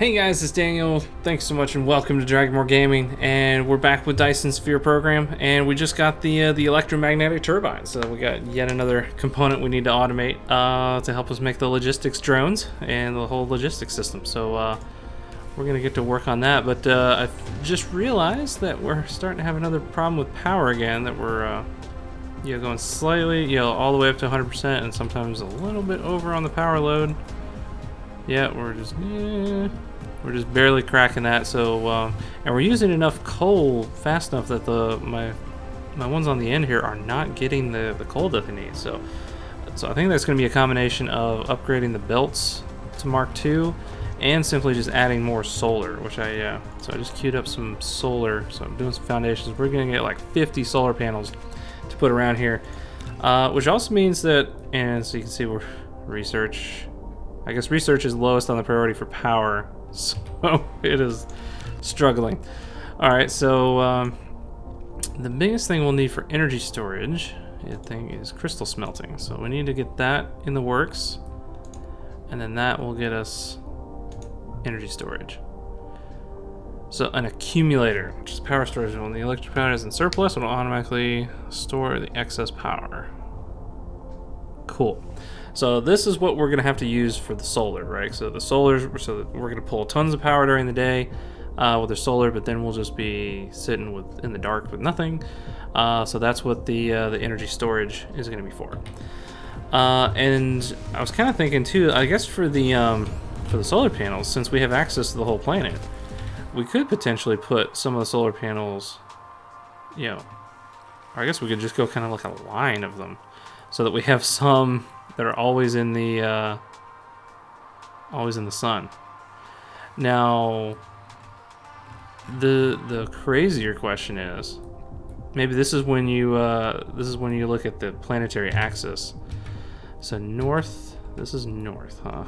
Hey guys, it's Daniel. Thanks so much and welcome to Dragonmore Gaming. And we're back with Dyson Sphere program, and we just got the electromagnetic turbine. So we got yet another component we need to automate to help us make the logistics drones and the whole logistics system. So we're gonna get to work on that. But I've just realized that we're starting to have another problem with power again. That we're going slightly, all the way up to 100%, and sometimes a little bit over on the power load. Yeah, we're just barely cracking that. So, and we're using enough coal fast enough that my ones on the end here are not getting the coal that they need. So I think that's going to be a combination of upgrading the belts to Mark II and simply just adding more solar, which so I just queued up some solar. So I'm doing some foundations. We're going to get like 50 solar panels to put around here, which also means that, and so you can see we're research. I guess research is lowest on the priority for power, so it is struggling. Alright, so the biggest thing we'll need for energy storage, I think, is crystal smelting. So we need to get that in the works, and then that will get us energy storage. So an accumulator, which is power storage. When the electric power is in surplus, it will automatically store the excess power. Cool. So this is what we're going to have to use for the solar, right? So the solar, so we're going to pull tons of power during the day with the solar, but then we'll just be sitting in the dark with nothing. So that's what the energy storage is going to be for. And I was kind of thinking too, I guess for the solar panels, since we have access to the whole planet, we could potentially put some of the solar panels, or I guess we could just go kind of like a line of them, so that we have some that are always in the sun. Now, the crazier question is, maybe this is when you look at the planetary axis. So north, this is north, huh?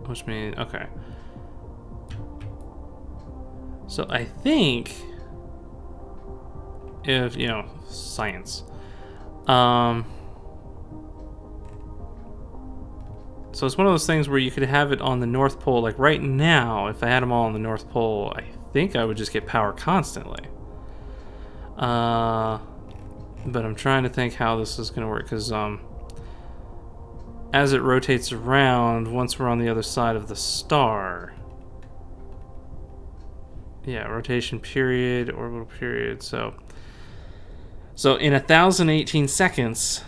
Which means, okay. So I think, if science, so it's one of those things where you could have it on the North Pole. Like right now, if I had them all on the North Pole, I think I would just get power constantly. But I'm trying to think how this is going to work, because as it rotates around, once we're on the other side of the star, rotation period, orbital period, so in 1,018 seconds,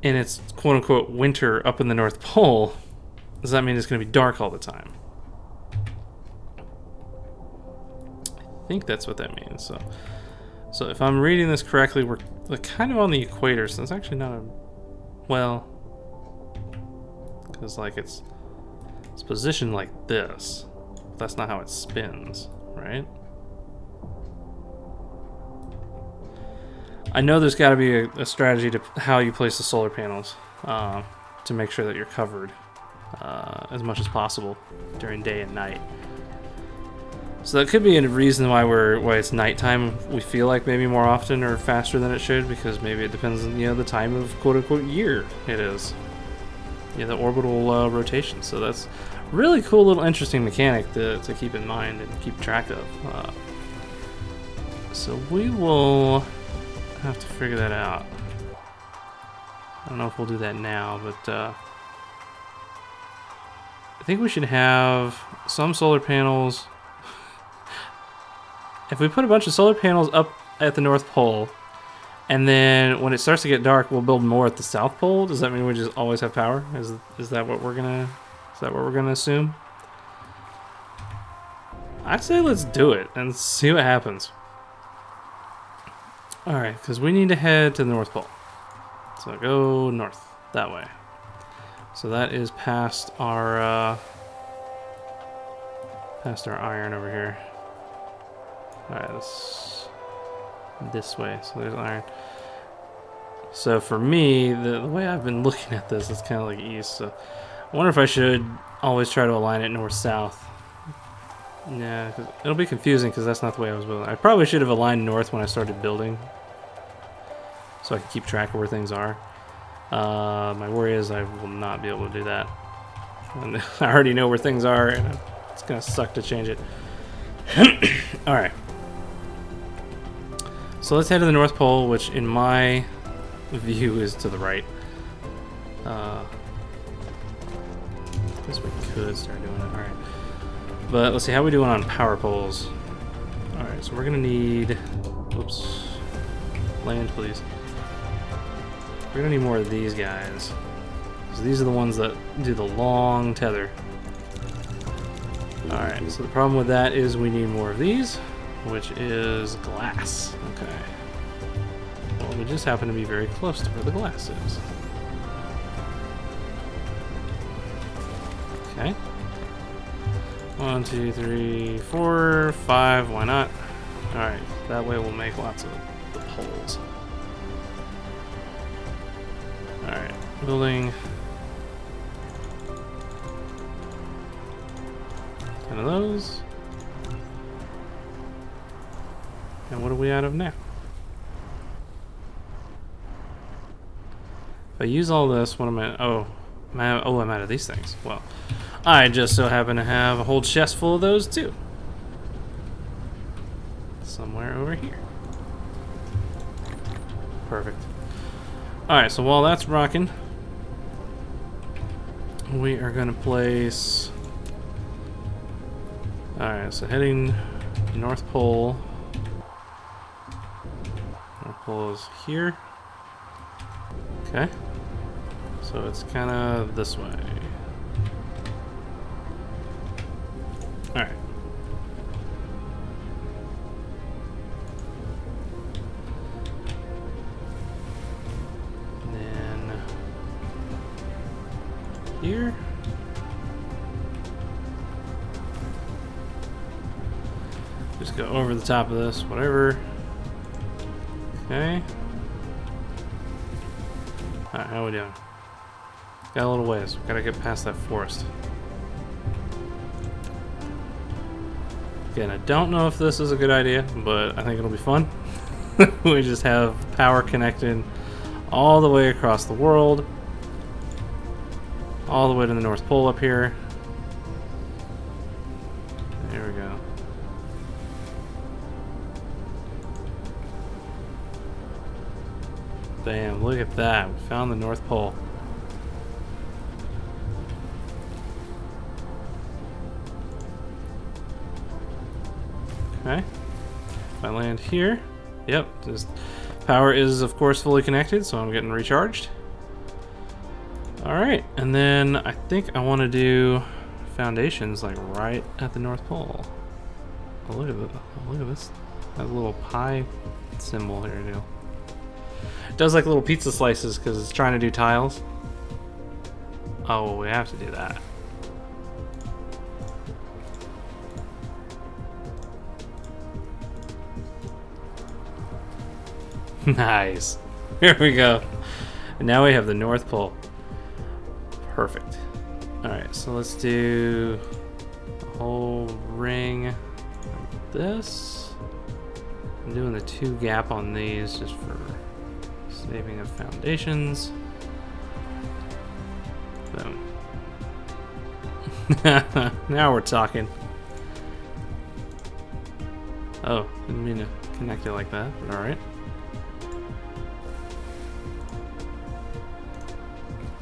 and it's quote-unquote winter up in the North Pole, does that mean it's going to be dark all the time? I think that's what that means. So if I'm reading this correctly, we're kind of on the equator, so it's actually not because like it's positioned like this. That's not how it spins, right? I know there's got to be a strategy to how you place the solar panels to make sure that you're covered as much as possible during day and night. So that could be a reason why it's nighttime. We feel like maybe more often or faster than it should, because maybe it depends on the time of quote unquote year it is. The orbital rotation. So that's really cool, little interesting mechanic to keep in mind and keep track of. So we will have to figure that out. I don't know if we'll do that now, but I think we should have some solar panels. If we put a bunch of solar panels up at the North Pole, and then when it starts to get dark, we'll build more at the South Pole, does that mean we just always have power? Is that what we're gonna assume? I'd say let's do it and see what happens. Alright, because we need to head to the North Pole. So go north, that way. So that is past our iron over here. Alright, this way. So there's iron. So for me, the way I've been looking at this is kind of like east. So I wonder if I should always try to align it north-south. Yeah, cause it'll be confusing because that's not the way I was building. I probably should have aligned north when I started building, so I can keep track of where things are. My worry is I will not be able to do that. And I already know where things are, and it's gonna suck to change it. Alright. So let's head to the North Pole, which in my view is to the right. I guess we could start doing it. Alright. But let's see how we doing on power poles. Alright, so we're gonna need... Oops. Land, please. We're gonna need more of these guys. So these are the ones that do the long tether. Alright, so the problem with that is we need more of these, which is glass. Okay. Well, we just happen to be very close to where the glass is. Okay. 1, 2, 3, 4, 5, why not? Alright, that way we'll make lots of the poles. Alright, building 10 of those. And what are we out of now? If I use all this, what am I... Oh, I'm out of these things. Well, I just so happen to have a whole chest full of those too. Somewhere over here. Perfect. Alright, so while that's rocking, we are going to place... Alright, so heading North Pole. North Pole is here. Okay. So it's kind of this way. Alright. And then here. Just go over the top of this, whatever. Okay. Alright, how are we doing? Got a little ways. Gotta get past that forest. Again, I don't know if this is a good idea, but I think it'll be fun. We just have power connected all the way across the world. All the way to the North Pole up here. There we go. Bam, look at that. We found the North Pole. Okay. If I land here, yep, this power is of course fully connected, so I'm getting recharged. Alright, and then I think I want to do foundations like right at the North Pole. Oh, look at this. That little pie symbol here too. It does like little pizza slices because it's trying to do tiles. Oh, we have to do that. Nice. Here we go. And now we have the North Pole. Perfect. Alright, so let's do a whole ring like this. I'm doing the 2 gap on these just for saving of foundations. Boom. Now we're talking. Oh, didn't mean to connect it like that, but alright.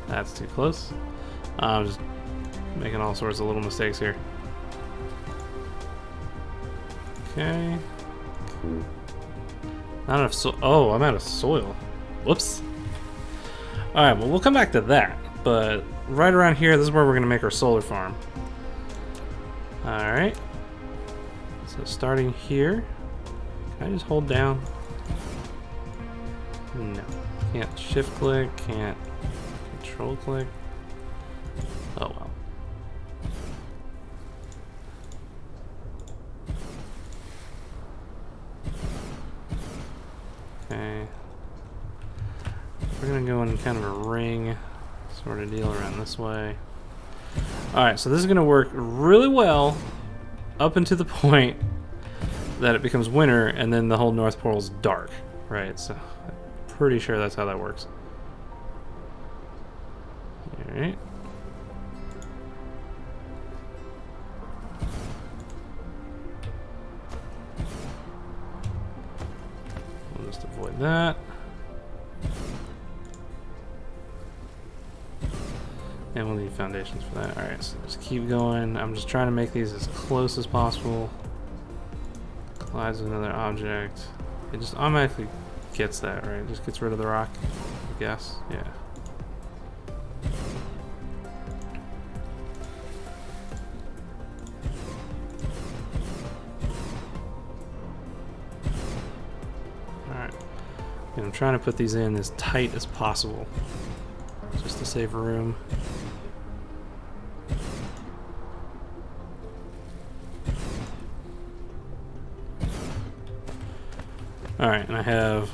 That's too close. I'm just making all sorts of little mistakes here. Okay. Not enough soil. Oh, I'm out of soil. Whoops. Alright, well, we'll come back to that. But right around here, this is where we're going to make our solar farm. Alright. So starting here. Can I just hold down? No. Can't shift click. Can't control click. Oh well. Okay. We're gonna go in kind of a ring sort of deal around this way. Alright, so this is gonna work really well up until the point that it becomes winter and then the whole North Pole is dark. Right, so I'm pretty sure that's how that works. Alright. We'll just avoid that. And we'll need foundations for that. Alright, so just keep going. I'm just trying to make these as close as possible. Collides with another object. It just automatically gets that, right? It just gets rid of the rock, I guess. Yeah. Alright. And I'm trying to put these in as tight as possible, just to save room. Alright, and I have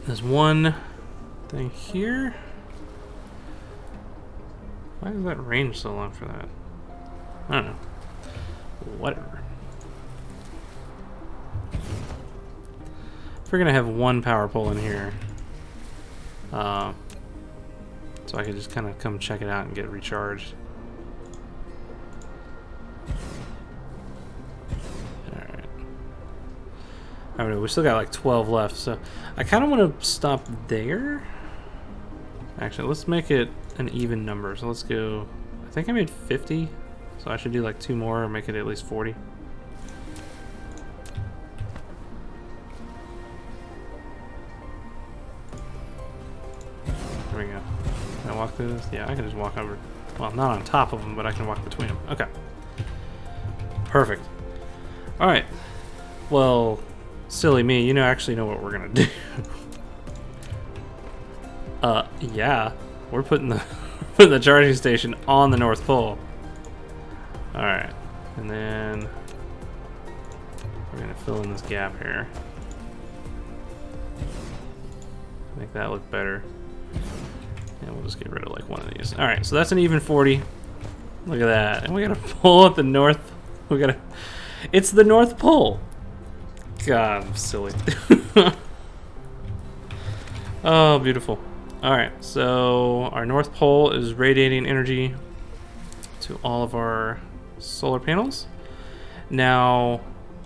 this one thing here. Why is that range so long for that? I don't know. Whatever. If we're gonna have one power pole in here, so I could just kind of come check it out and get recharged. I don't know, we still got like 12 left, so I kind of want to stop there. Actually, let's make it an even number. So let's go, I think I made 50, so I should do like 2 more or make it at least 40. There we go. Can I walk through this? Yeah, I can just walk over. Well, not on top of them, but I can walk between them. Okay. Perfect. Alright. Well, silly me, you know, actually know what we're gonna do. Yeah, we're putting the charging station on the North Pole. All right, and then we're gonna fill in this gap here. Make that look better. And we'll just get rid of like one of these. All right, so that's an even 40. Look at that, and we got a pole at the north. We got it's the North Pole. God, I'm silly. Oh, beautiful. Alright, so our North Pole is radiating energy to all of our solar panels. Now,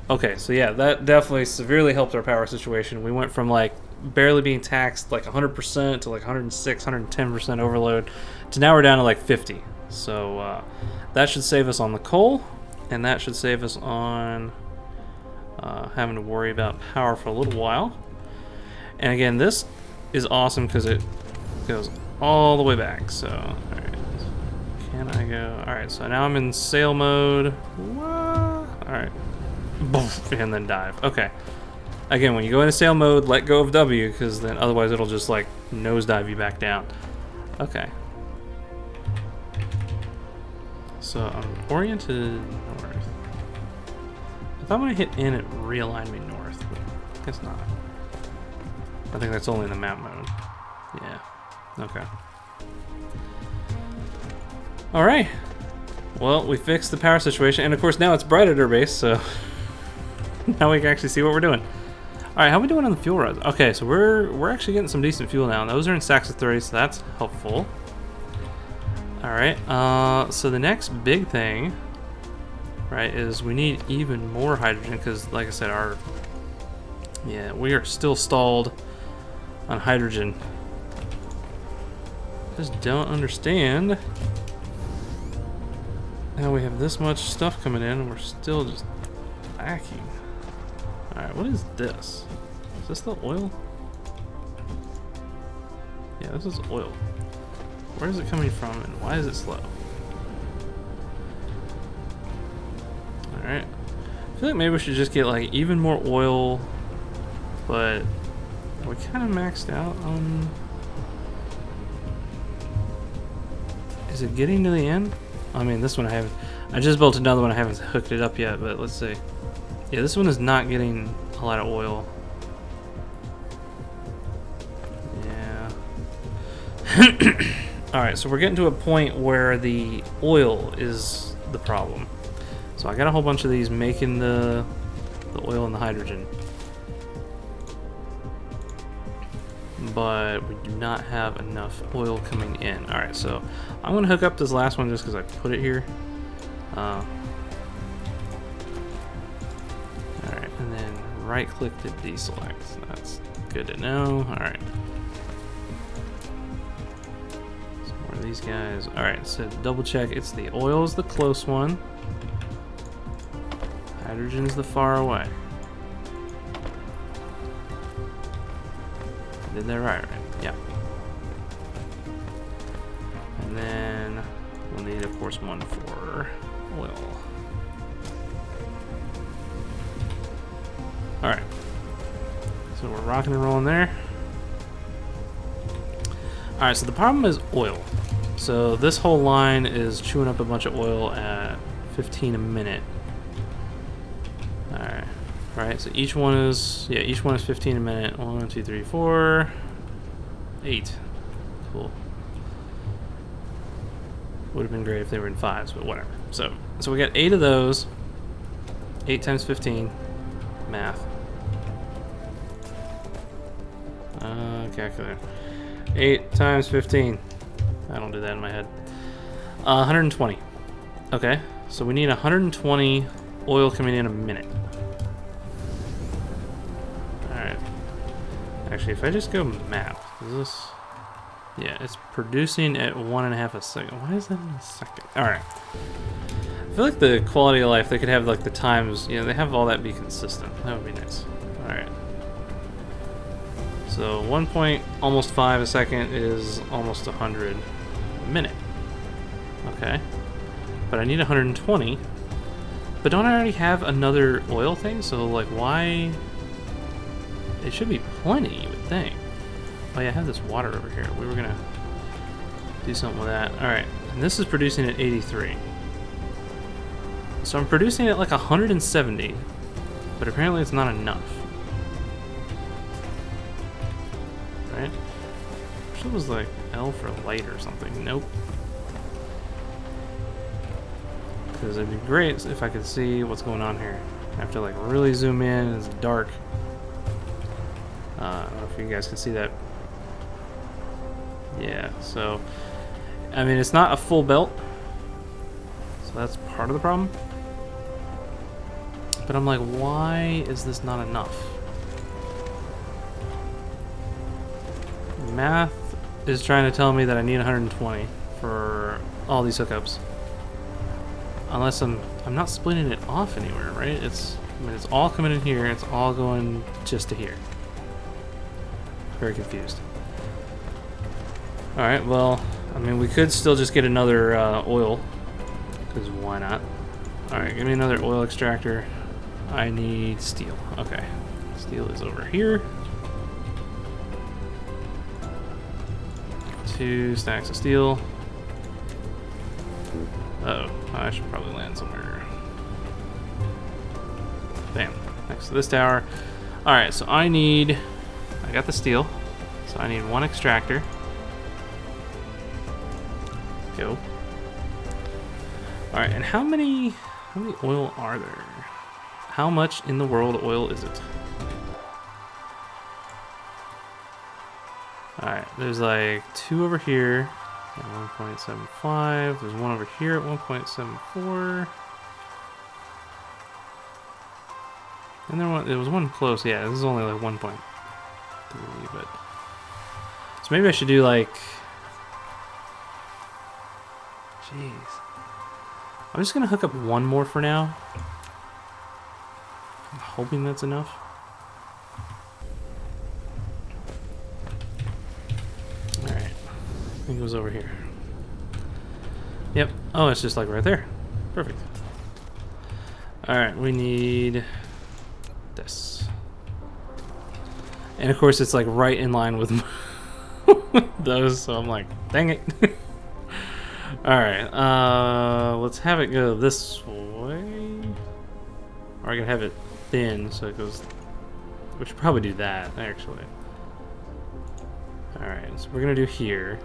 okay, so yeah, that definitely severely helped our power situation. We went from like barely being taxed like 100% to like 106, 110% overload to now we're down to like 50. So that should save us on the coal, and that should save us on having to worry about power for a little while. And again, this is awesome because it goes all the way back. So, alright, can I go? Alright, so now I'm in sail mode. Alright, and then dive. Okay. Again, when you go into sail mode, let go of W, because then otherwise it'll just like nosedive you back down. Okay. So I'm oriented north. I thought when I hit N it realigned me north, but I guess not. I think that's only in the map mode. Yeah. Okay. Alright. Well, we fixed the power situation, and of course now it's bright at our base, so now we can actually see what we're doing. Alright, how are we doing on the fuel rods? Okay, so we're actually getting some decent fuel now. Those are in stacks of 30, so that's helpful. Alright, so the next big thing, right, is we need even more hydrogen, because like I said, we are still stalled on hydrogen. Just don't understand how we have this much stuff coming in and we're still just lacking. Alright, what is this? Is this the oil? Yeah, this is oil. Where is it coming from and why is it slow? Alright. I feel like maybe we should just get like even more oil, but we kind of maxed out on... Is it getting to the end? I mean, this one I haven't... I just built another one, I haven't hooked it up yet, but let's see. Yeah, this one is not getting a lot of oil. Yeah. Alright, so we're getting to a point where the oil is the problem. So I got a whole bunch of these making the oil and the hydrogen. but we do not have enough oil coming in. All right, so I'm gonna hook up this last one just because I put it here. All right, and then right click to deselect. That's good to know. All right. So where are these guys? All right, so double check. It's the oil's the close one. Hydrogen's the far away. Did that right? Yeah. And then we'll need, of course, one for oil. All right. So we're rocking and rolling there. All right. So the problem is oil. So this whole line is chewing up a bunch of oil at 15 a minute. All right. Right, so each one is 15 a minute. 1, 2, 3, 4, 8. Cool. Would have been great if they were in 5s, but whatever. So we got 8 of those. 8 times 15. Math. Calculator. 8 times 15. I don't do that in my head. 120. Okay, so we need 120 oil coming in a minute. Actually, if I just go map, is this... Yeah, it's producing at 1.5 a second. Why is that in a second? Alright. I feel like the quality of life, they could have like the times, you know, they have all that be consistent. That would be nice. Alright. So 1.5 a second is almost 100 a minute. Okay. But I need 120. But don't I already have another oil thing? So like why... It should be plenty, you would think. Oh yeah, I have this water over here. We were gonna do something with that. Alright, and this is producing at 83. So I'm producing at like 170, but apparently it's not enough. Right? I wish it was like L for light or something. Nope. Because it'd be great if I could see what's going on here. I have to like really zoom in, it's dark. I don't know if you guys can see that. Yeah, so I mean it's not a full belt, so that's part of the problem. But I'm like, why is this not enough? Math is trying to tell me that I need 120 for all these hookups. Unless I'm not splitting it off anywhere, right? I mean, it's all coming in here, it's all going just to here. Very confused. Alright, well, I mean, we could still just get another oil, because why not? Alright, give me another oil extractor. I need steel. Okay. Steel is over here. 2 stacks of steel. Uh-oh, I should probably land somewhere. Bam, next to this tower. Alright, so I got the steel, so I need 1 extractor. Go. Alright, and how many oil are there? How much in the world oil is it? Alright, there's like 2 over here at 1.75. There's 1 over here at 1.74. And there was 1 close. Yeah, this is only like 1.3, but... So maybe I should do like... Jeez. I'm just gonna hook up 1 more for now. I'm hoping that's enough. Alright. I think it was over here. Yep. Oh, it's just like right there. Perfect. Alright, we need this. And of course it's like right in line with those, so I'm like, dang it. Alright, let's have it go this way. Or I can have it thin so it goes... We should probably do that, actually. Alright, so we're gonna do here.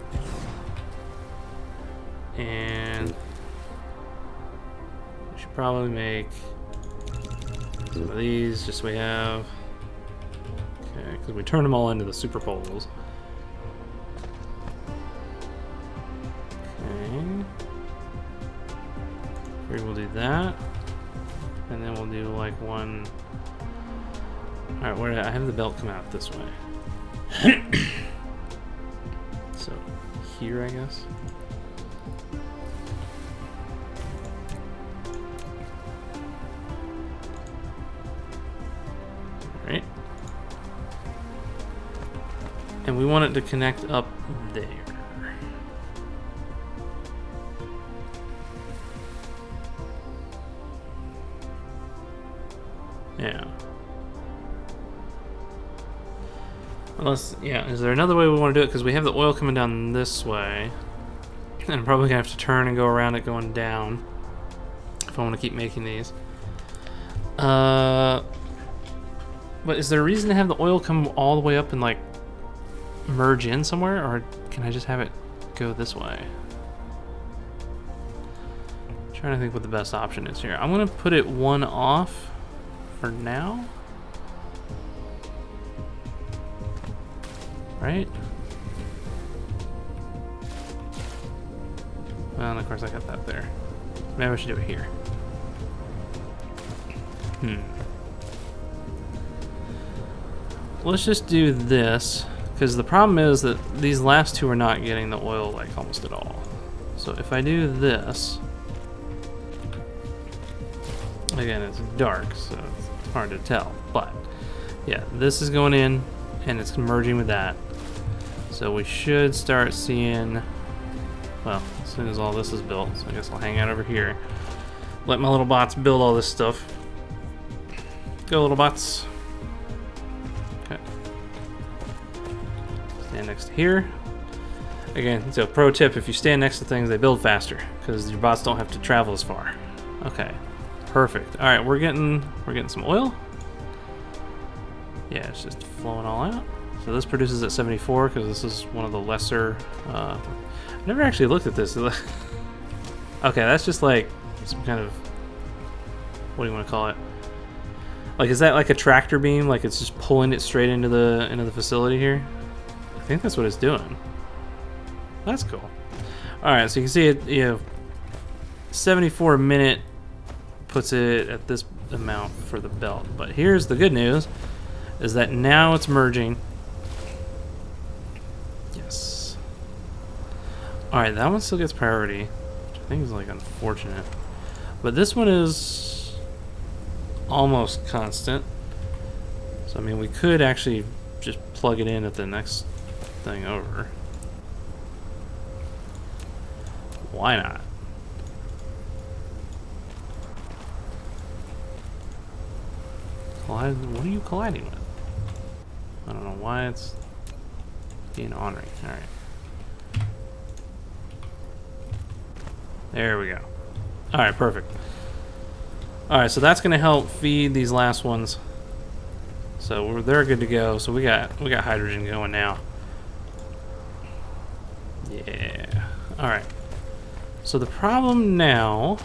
And... we should probably make some of these, just so we have... Okay, because we turn them all into the super poles. Okay. Here we'll do that. And then we'll do like one. Alright, where did I have the belt come out this way? So here, I guess. Alright. And we want it to connect up there. Yeah. Unless, yeah, is there another way we want to do it? Because we have the oil coming down this way. And I'm probably going to have to turn and go around it going down. If I want to keep making these. But is there a reason to have the oil come all the way up and, like, merge in somewhere? Or can I just have it go this way? I'm trying to think what the best option is here. I'm going to put it one off for now. Right? Well, and of course I got that there. Maybe I should do it here. Let's just do this, because the problem is that these last two are not getting the oil like almost at all. So if I do this, again, it's dark, so it's hard to tell, but yeah, this is going in and it's merging with that. So we should start seeing, well, as soon as all this is built, so I guess I'll hang out over here. Let my little bots build all this stuff. Go, little bots. Okay. Stand next to here. Again, so pro tip, if you stand next to things, they build faster, because your bots don't have to travel as far. Okay, perfect. All right, we're getting some oil. Yeah, it's just flowing all out. So this produces at 74 because this is one of the lesser. I never actually looked at this. Okay, that's just like some kind of, what do you want to call it? Like, is that like a tractor beam? Like it's just pulling it straight into the facility here? I think that's what it's doing. That's cool. All right, so you can see it. You know, 74 a minute puts it at this amount for the belt. But here's the good news: is that now it's merging. Yes. Alright, that one still gets priority, which I think is like unfortunate. But this one is almost constant. So I mean, we could actually just plug it in at the next thing over. Why not? What are you colliding with? I don't know why it's being ornery. Alright. There we go. Alright, perfect. Alright, so that's gonna help feed these last ones. So they're good to go. So we got hydrogen going now. Yeah. Alright. So the problem now,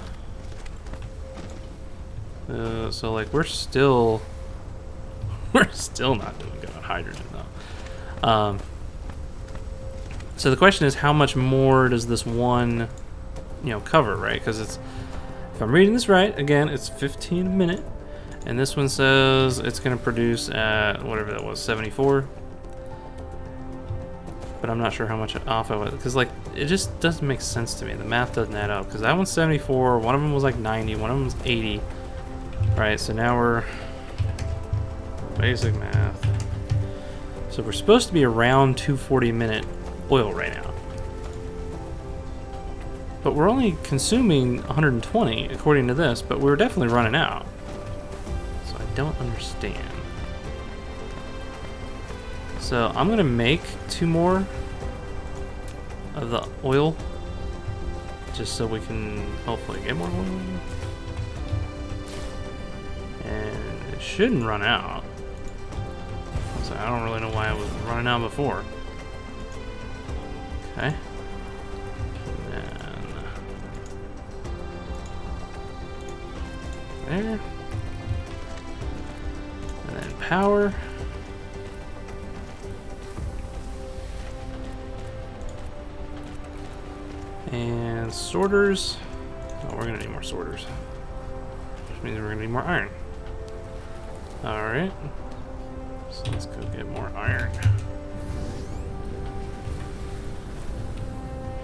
so like we're still not doing good on hydrogen though. So the question is, how much more does this one, cover, right? Because it's, if I'm reading this right, again, it's 15 a minute, and this one says it's going to produce at whatever that was, 74. But I'm not sure how much off I was, because like it just doesn't make sense to me. The math doesn't add up, because that one's 74, one of them was like 90, one of them was 80. Right, so now we're basic math. So we're supposed to be around 240 minute oil right now. But we're only consuming 120 according to this, but we're definitely running out. So I don't understand. So I'm gonna make 2 more of the oil, just so we can hopefully get more oil. And it shouldn't run out. So I don't really know why it was running out before. Okay. And there. And then power. And sorters. Oh, we're gonna need more sorters. Which means we're gonna need more iron. Alright. So let's go get more iron.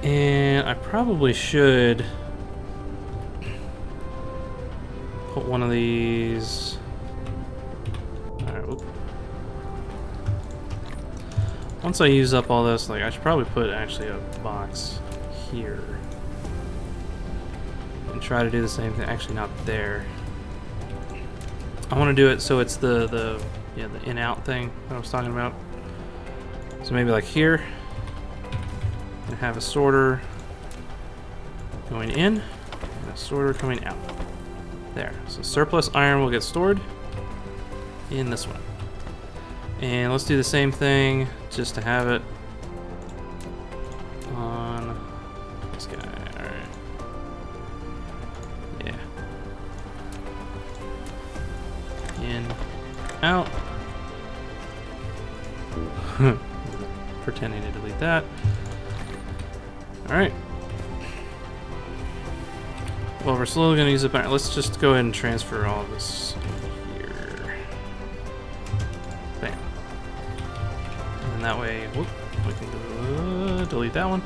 And I probably should put one of these. Alright, whoop. Once I use up all this, like I should probably put actually a box here. And try to do the same thing. Actually not there. I want to do it so it's the in-out thing that I was talking about. So maybe like here. And have a sorter going in and a sorter coming out. There. So surplus iron will get stored in this one. And let's do the same thing just to have it on this guy. Alright. Yeah. In, out. Pretending to delete that. Alright. Well, we're slowly going to use it back. Let's just go ahead and transfer all of this here. Bam. And that way, whoop, we can delete that one.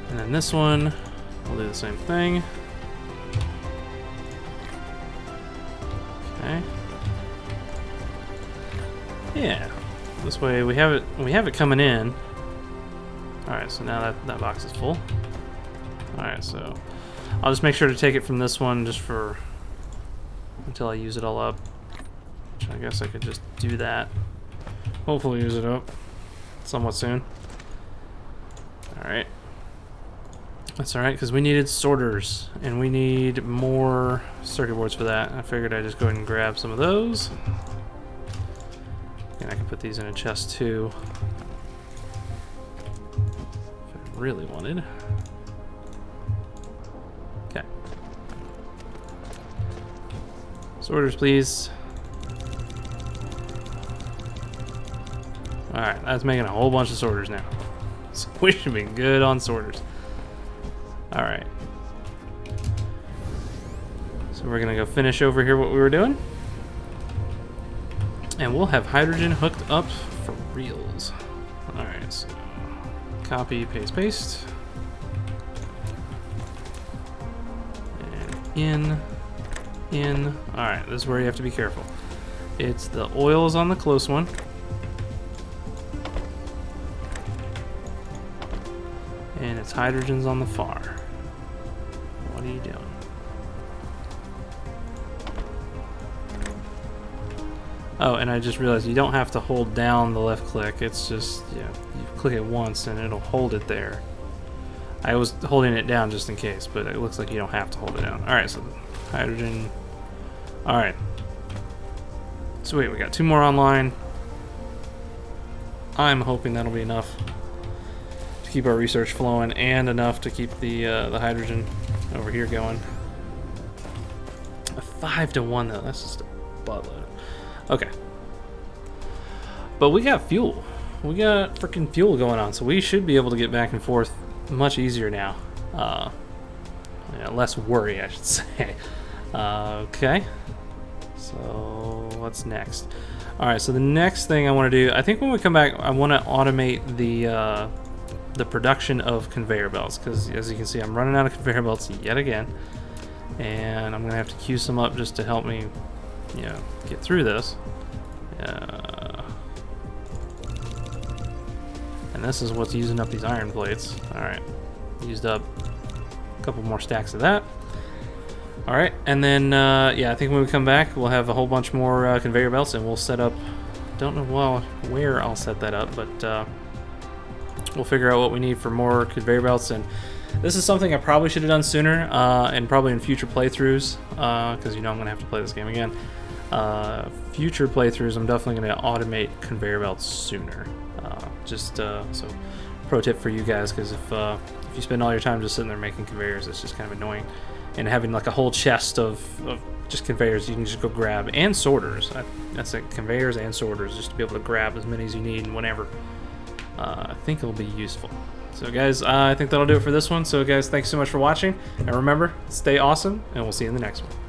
And then this one, we'll do the same thing. Okay. Yeah. This way we have it coming in. Alright, so now that box is full. Alright, so I'll just make sure to take it from this one just for until I use it all up. Which I guess I could just do that. Hopefully use it up somewhat soon. Alright. That's alright, because we needed sorters, and we need more circuit boards for that. I figured I'd just go ahead and grab some of those. And I can put these in a chest too. If I really wanted. Okay. Sorters, please. Alright, that's making a whole bunch of sorters now. So we should be good on sorters. Alright. So we're gonna go finish over here what we were doing. And we'll have hydrogen hooked up for reals. Alright, so copy, paste, paste. And in. Alright, this is where you have to be careful. It's the oils on the close one. And it's hydrogens on the far. What are you doing? Oh, and I just realized you don't have to hold down the left click. It's just, yeah, you click it once and it'll hold it there. I was holding it down just in case, but it looks like you don't have to hold it down. Alright, so hydrogen. Alright. Sweet, we got 2 more online. I'm hoping that'll be enough to keep our research flowing and enough to keep the hydrogen over here going. A 5-to-1 though, that's just a buttload. Okay. But we got fuel. We got freaking fuel going on, so we should be able to get back and forth much easier now. Yeah, less worry, I should say. Okay. So what's next? All right. So the next thing I want to do, I think when we come back, I want to automate the production of conveyor belts, because as you can see, I'm running out of conveyor belts yet again, and I'm gonna have to queue some up just to help me, you know, get through this. And this is what's using up these iron plates. All right, used up a couple more stacks of that. All right, and then yeah, I think when we come back, we'll have a whole bunch more conveyor belts, and we'll set up. Don't know where I'll set that up, but we'll figure out what we need for more conveyor belts. And this is something I probably should have done sooner, and probably in future playthroughs, because you know I'm gonna have to play this game again. Future playthroughs, I'm definitely gonna automate conveyor belts sooner. So pro tip for you guys, because if you spend all your time just sitting there making conveyors, it's just kind of annoying. And having like a whole chest of just conveyors you can just go grab, and sorters. That's it, conveyors and sorters, just to be able to grab as many as you need and whenever. I think it'll be useful. So guys, I think that'll do it for this one. So guys, thanks so much for watching, and remember, stay awesome, and we'll see you in the next one.